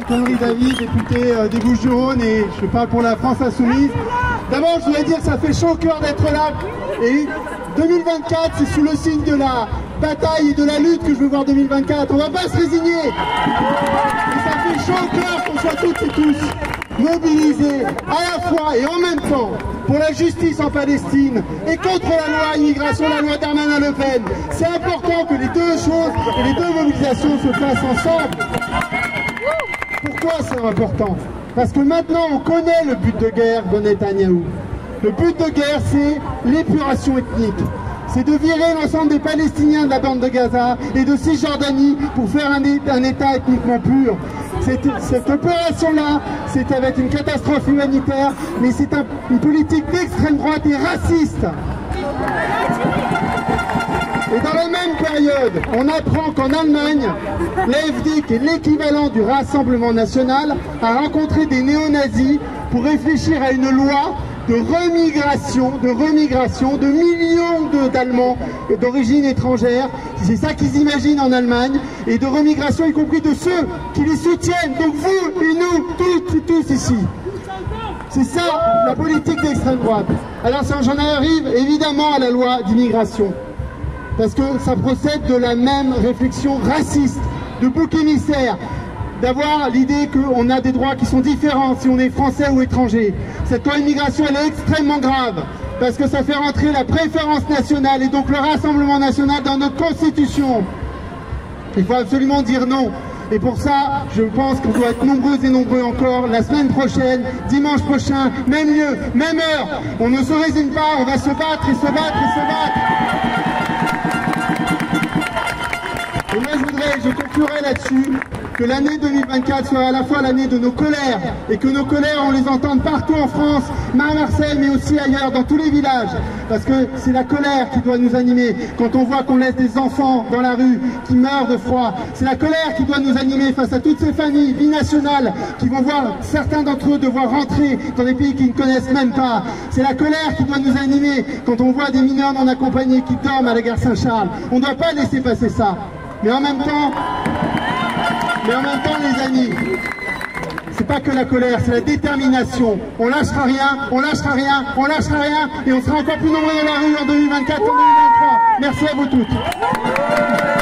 Henri David, député des Bouches-du-Rhône, et je parle pour la France Insoumise. D'abord, je voudrais dire que ça fait chaud au cœur d'être là. Et 2024, c'est sous le signe de la bataille et de la lutte que je veux voir 2024. On ne va pas se résigner. Et ça fait chaud au cœur qu'on soit toutes et tous mobilisés à la fois et en même temps pour la justice en Palestine et contre la loi immigration, la loi Darmanin-Le Pen. C'est important que les deux choses et les deux mobilisations se fassent ensemble. Pourquoi c'est important? Parce que maintenant on connaît le but de guerre de Netanyahou. Le but de guerre, c'est l'épuration ethnique. C'est de virer l'ensemble des Palestiniens de la bande de Gaza et de Cisjordanie pour faire un État ethniquement pur. Cette opération-là, c'est avec une catastrophe humanitaire, mais c'est une politique d'extrême droite et raciste. Et dans la même période, on apprend qu'en Allemagne, l'AfD, qui est l'équivalent du Rassemblement national, a rencontré des néo-nazis pour réfléchir à une loi de remigration de millions d'Allemands d'origine étrangère. C'est ça qu'ils imaginent en Allemagne, et de remigration y compris de ceux qui les soutiennent, donc vous et nous, toutes et tous ici. C'est ça la politique d'extrême droite. Alors j'en arrive évidemment à la loi d'immigration, parce que ça procède de la même réflexion raciste, de bouc émissaire, d'avoir l'idée qu'on a des droits qui sont différents si on est français ou étranger. Cette loi immigration, elle est extrêmement grave, parce que ça fait rentrer la préférence nationale et donc le Rassemblement national dans notre Constitution. Il faut absolument dire non. Et pour ça, je pense qu'on doit être nombreux et nombreux encore la semaine prochaine, dimanche prochain, même lieu, même heure. On ne se résigne pas, on va se battre et se battre et se battre. Et moi je conclurai là-dessus, que l'année 2024 soit à la fois l'année de nos colères, et que nos colères on les entende partout en France, à Marseille, mais aussi ailleurs, dans tous les villages, parce que c'est la colère qui doit nous animer. Quand on voit qu'on laisse des enfants dans la rue qui meurent de froid, c'est la colère qui doit nous animer face à toutes ces familles binationales qui vont voir certains d'entre eux devoir rentrer dans des pays qu'ils ne connaissent même pas. C'est la colère qui doit nous animer quand on voit des mineurs non accompagnés qui dorment à la gare Saint-Charles. On ne doit pas laisser passer ça. Mais en même temps, les amis, c'est pas que la colère, c'est la détermination. On lâchera rien, on lâchera rien, on lâchera rien, et on sera encore plus nombreux dans la rue en 2024 et en 2023. Merci à vous toutes.